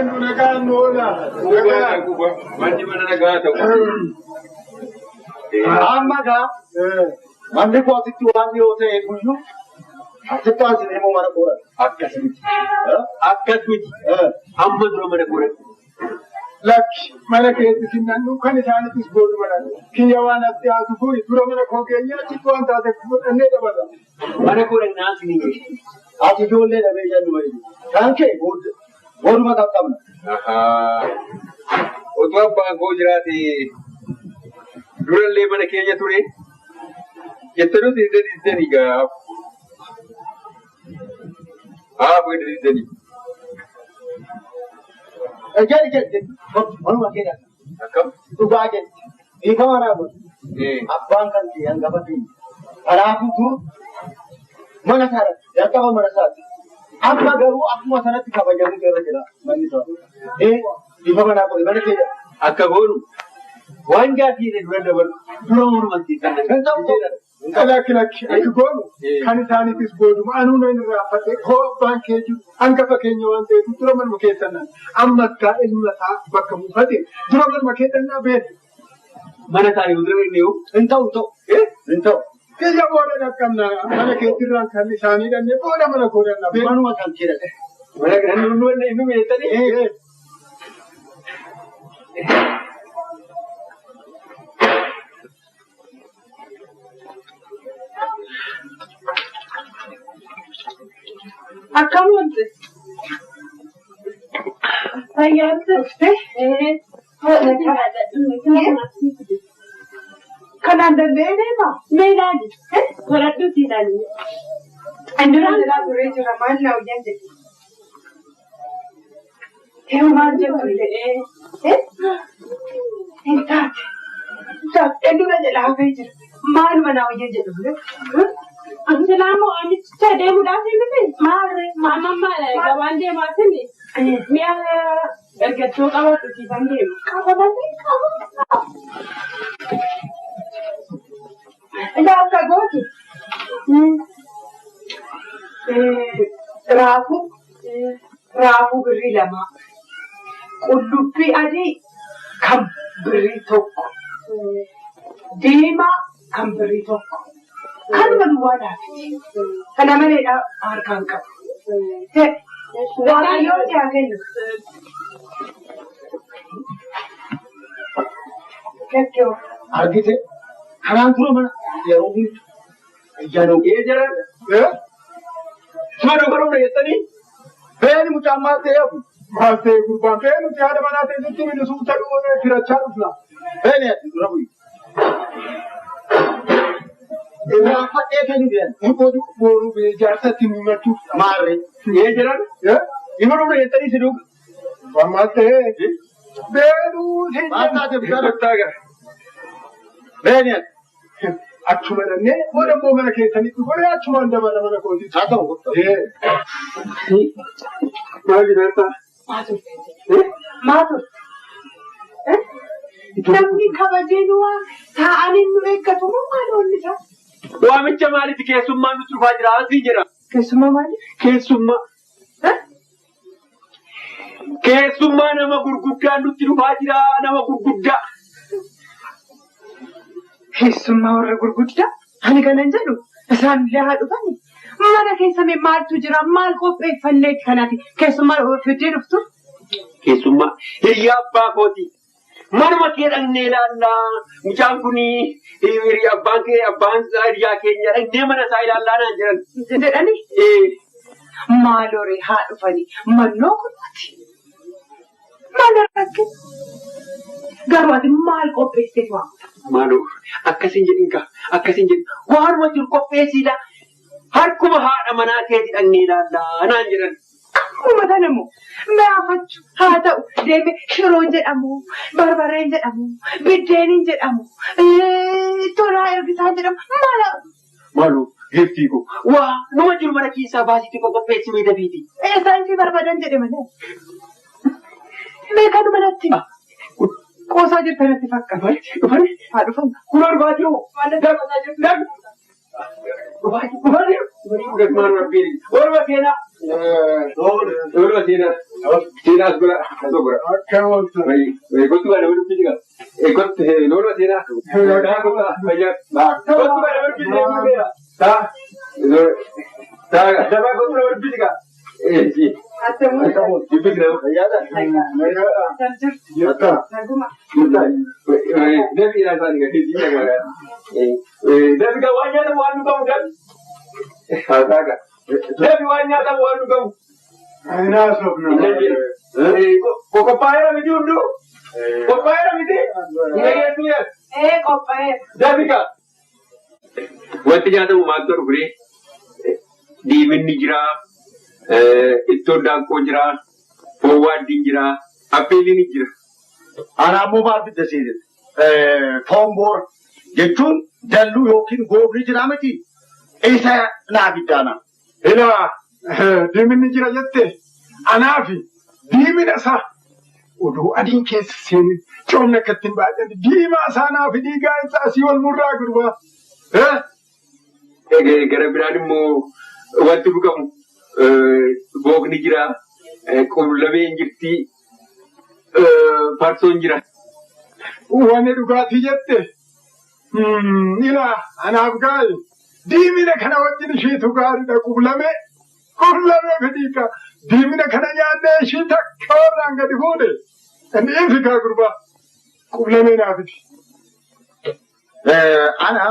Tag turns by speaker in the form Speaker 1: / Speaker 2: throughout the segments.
Speaker 1: Mandu nagaan noola.
Speaker 2: Manni mana nagaa ta'u.
Speaker 3: Amma gaa manni kootitti waan dhiyoo ta'e guyyuu asitti aansinee moo mana koora
Speaker 2: Akkas miti. Akkas miti. Amma dura mana koora.
Speaker 1: Lakki mana keetti sinnannu kan isaanittis boodu malan. Kiyya waan as dhiyaatu kun dura mana koo keenya achitti waan taate fudhannee dabala.
Speaker 2: Mana koora naansi ni jedhe.
Speaker 3: ati ijoollee dhabee jennu wayii kan kee booduma qaqqabna.
Speaker 2: Otoo abbaan koo jiraate durallee mana keenya ture jettanii didanii gaaf. Bu'ee didanii.
Speaker 3: Jedhi manuma keenya
Speaker 2: Akkam?
Speaker 3: dhugaa jetti dhiifama naa godhu abbaan kan kee hangafa keenya kanaafuu mana isaadha jalqaba mana isaati amma garuu akkuma sanatti kabajamuu irra jira manni isaa dhiifama naa godhu mana keenya
Speaker 2: Akka goonu waan gaafii dura dabalu dura mormantii kan ta'u.
Speaker 1: Lakki akka goonu kan isaaniitis booduma anuu nan irraafate hoo abbaan kee jiru hangafa keenya waan ta'eef dura manuma keessannaan amma akka ilma isaa bakka buufate dura manuma keessannaa beeku.
Speaker 2: Mana isaanii dura inni yoo
Speaker 3: hin ta'u hin ta'u.
Speaker 1: Kiyya booda dhaqqabna mana keettirraan kan isaanii dhannee booda mana koodannaa beeku.
Speaker 3: Manuma kan jedhate.
Speaker 2: mana kana nu beektanii.
Speaker 4: Akkam wanti fayyaa turte kanaan danda'ee deema meelaani godhadhuuti ilaali. Andiraan jalaa turee jira maal na hojjan jedhe. Maal jettu jedhee hin taate dura jalaa hafee jira maaluma na hojjan jedhu. Anjilaamoo amicha deemuudhaaf miti maarree maamammaa gabaan deemaatiin mi'a dargaggoo qabatu siifan deemu. Qabatanii qabu. Ila akka gooti. Raafuu birrii lama. Qullubbii adii kan birrii tokko. Diimaa kan birrii tokko. Kanuma duwwaadhaaf kana maleedha harkaan qabu. Waaqayyoo yaa kennu.
Speaker 3: Argite kanaan dura mana yeroo hundu ayyaanoo
Speaker 2: Jiran suma dubaruu dhageessanii
Speaker 1: Beeni mucaan maal ta'eef maal ta'e gurbaan beeni nuti haadha manaa ta'e sitti milisuu ta'uu firachaa dhufna.
Speaker 3: beeni ati dura bu'i. Irraa fadhee kan hin
Speaker 1: Boru boru jaarsatti himachuuf
Speaker 3: maarree
Speaker 2: jiran dubaruu dhageessanii si duuba.
Speaker 1: waan maal ta'e beenuu
Speaker 3: maal taate
Speaker 2: Bittaa gara.
Speaker 3: beeni ati
Speaker 1: achuma dhannee booda immoo mana keessanitti godhee achumaan dabala mana kooti.
Speaker 3: haa ta'u
Speaker 2: Maal jiraata?
Speaker 4: Maatu. Namni kabajeen waa taa'anii nu eeggatu moo maal oolli isaa?
Speaker 2: Waamicha maalitti keessummaan nuti dhufaa jira? Asii jira.
Speaker 4: Keessumaa maali?
Speaker 2: Keessummaa. Keessummaa nama gurguddaan nutti dhufaa jira. Nama gurguddaa.
Speaker 4: Keessumaa warra gurguddaa? Ani kanan jedhu isaan illee haa dhufani. Mana keessa maaltu jira? Maal qopheeffanneeti kanaati? Keessumaa fiddee dhuftu?
Speaker 2: Keessummaa. Hiriyaa abbaa kooti. Manuma kee dhaqnee ilaallaa. Mucaan kuni abbaan hiriyaa keenya dhaqnee mana isaa ilaallaa naan jiran.
Speaker 4: Jedhanii? Maaloree haa dhufanii mannoo kunuuti. Maal argate? Garuu ati maal qopheessite waamta?
Speaker 2: Maaloo akkasiin jedhin kaa akkasiin jedhin waanuma jiru qopheessiidha. Harkuma haadha manaa keetii dhaqnee ilaallaa naan jedhan.
Speaker 4: Akkuma kana immoo mi'aafachu haa ta'u deemee shiroon jedhamu, barbareen jedhamu, biddeeniin jedhamu, tolaa ergisaan jedhamu maala.
Speaker 2: Maaloo heeftii koo waa nama jiru mana keessaa baasiitti qopheessi mee dafiiti.
Speaker 4: Eessaan si barbaadan jedhe malee. Meeqatu manatti qoosaa jirtanitti fakkaata.
Speaker 2: Dhufanii
Speaker 4: Haa dhufan.
Speaker 2: kun argaa jiru. Dhufanii. Walumaa seenaa Dulu Cina sekolah atau berapa?
Speaker 1: Kawan tu.
Speaker 2: Ikut tu ada berapa juga? Ikut dulu Cina. Banyak. Ikut tu ada berapa juga? Tak. Tak. Siapa ikut tu ada berapa juga? Sih. Atau itu kira ya dah. Ya tak. Dia bilang tadi kan dia kan. Dia bilang wajah tu warna kau kan? Ada kan? Dia bilang tu warna kau.
Speaker 1: Aina sobna.
Speaker 2: Kok kepala mesti undu? Kepala mesti? Iya tu ya.
Speaker 4: Kopaya.
Speaker 2: Dia bilang. Waktu jatuh motor beri. Di Minijra. Itu dah kujra, forward dinjra, apel ini jra.
Speaker 3: Anak mobile itu sih. Tombor, jentun, dalu yokin gobri jra mati. Esa nabi dana.
Speaker 1: Ila, dimin jira jette. Anafi, dimin asa. Udu adin kes sini. Comna katin baca. Dima asa anafi diga asa siwal murra gurba.
Speaker 2: Gara berani mu waktu bukan. Bog ni jira, kumlabe injirti, parso injira.
Speaker 1: Wane dugati jette. Ila, anaaf gai. Diimina kana wajjin ishee tugaariidha kumlame fedhiika. Diimina kana nyaannee ishee takka warraan gadi fuudhe. Inni fikaa gurbaa. Kumlame naafiti.
Speaker 3: Ana,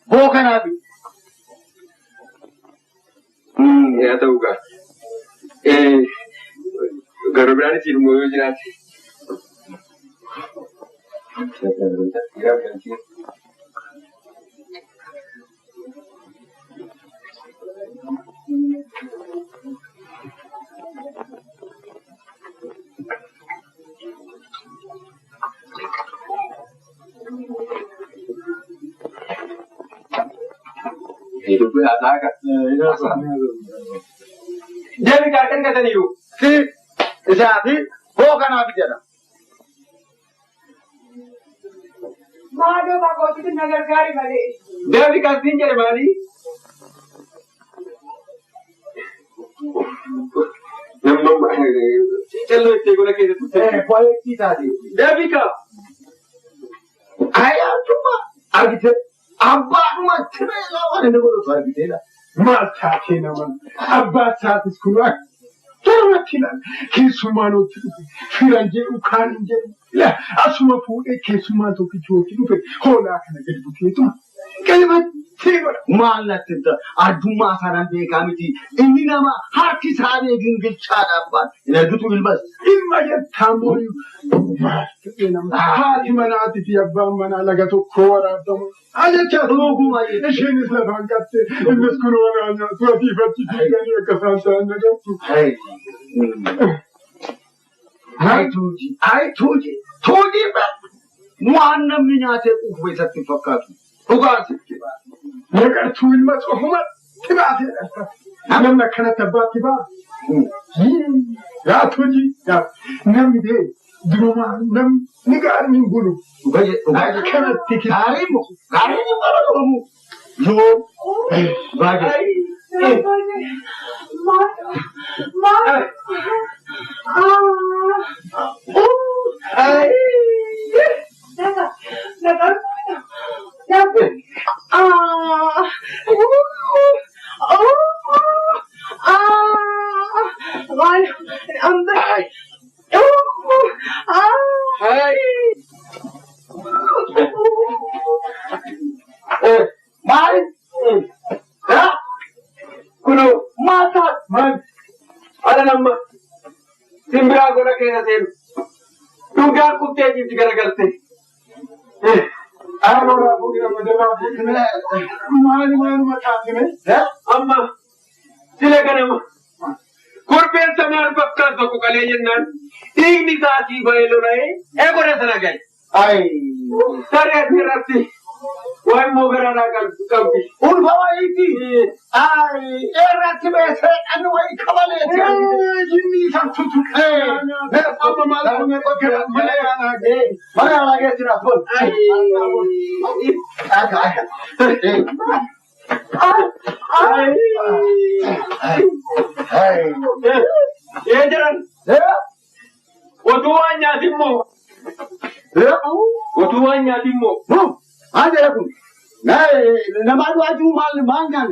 Speaker 3: boo kanaafi.
Speaker 2: Ya tahu kan? Gara berani sih mau jelas. Hidup berasa kan? Jadi katakan kata ni lu.
Speaker 3: Si, isaati boo kanaafi jedha.
Speaker 4: Maadoo bagooti nagar gaarii malee.
Speaker 2: Jadi kasih jadi mali. Nama celo itu guna kita tu.
Speaker 3: Boleh kita di.
Speaker 2: Jadi kah?
Speaker 3: Ayah cuma agite. Abba macam lawan ini baru saya agite lah.
Speaker 1: Mata kenaman. Abba saatis kunaa. Tarrakilan keessummaan firanje ukaan hin jedhu. Asuma fuudhee keessummaan tokkichi dhufe hoolaa kana gadi buteetuma. Qalbatti godha.
Speaker 3: Maallatti addummaa sanaan beekaa miti. Inni nama harki isaanii gingilchaadha abbaan. Inni hedduutu ilmas.
Speaker 1: Ilma jettaan booyu. Haati manaati fi abbaan manaa laga tokko waraabdamu. Ajachaa
Speaker 3: Ogummaa
Speaker 1: isheenis lafaan qatte innis kun waraan nyaatu adiifatti fiiganii akka isaan ta'an nagattu.
Speaker 3: Tuuji waan namni nyaatee quufu isatti fakkaatu. Dhugaa sitti ba'a.
Speaker 1: Naqartuu ilma tsohumatti baatee dhalta. Namni akkanatti abbaatti ba'a. Yaa tuuji namni bee durumaa namni gaariin hin bulu. Akkanatti
Speaker 3: Gaarii mu qaba dhugamu. Yoo baay'ee.
Speaker 2: Kuno mata ada nama simbira gora kena sen tuga kutte ji garagalte
Speaker 1: Arora bugina madara bugina maani mataatine
Speaker 2: amma sile ganama kurben sanar bakka to kale yennan igni saati bayelo nae e gore sana gai
Speaker 3: Ay.
Speaker 2: sare tirati wai mogara na kalbi
Speaker 3: Ulfawa iti. Ay. Erratti beese anu wai kabale.
Speaker 1: jinni sartutu amma maal malayana
Speaker 3: Mana lagi sirah pun.
Speaker 2: ai
Speaker 3: Aka.
Speaker 2: Ejeran. Otuanya timmo. Otuanya timmo.
Speaker 3: Ada aku. Nah, nama lu aju mal mangan.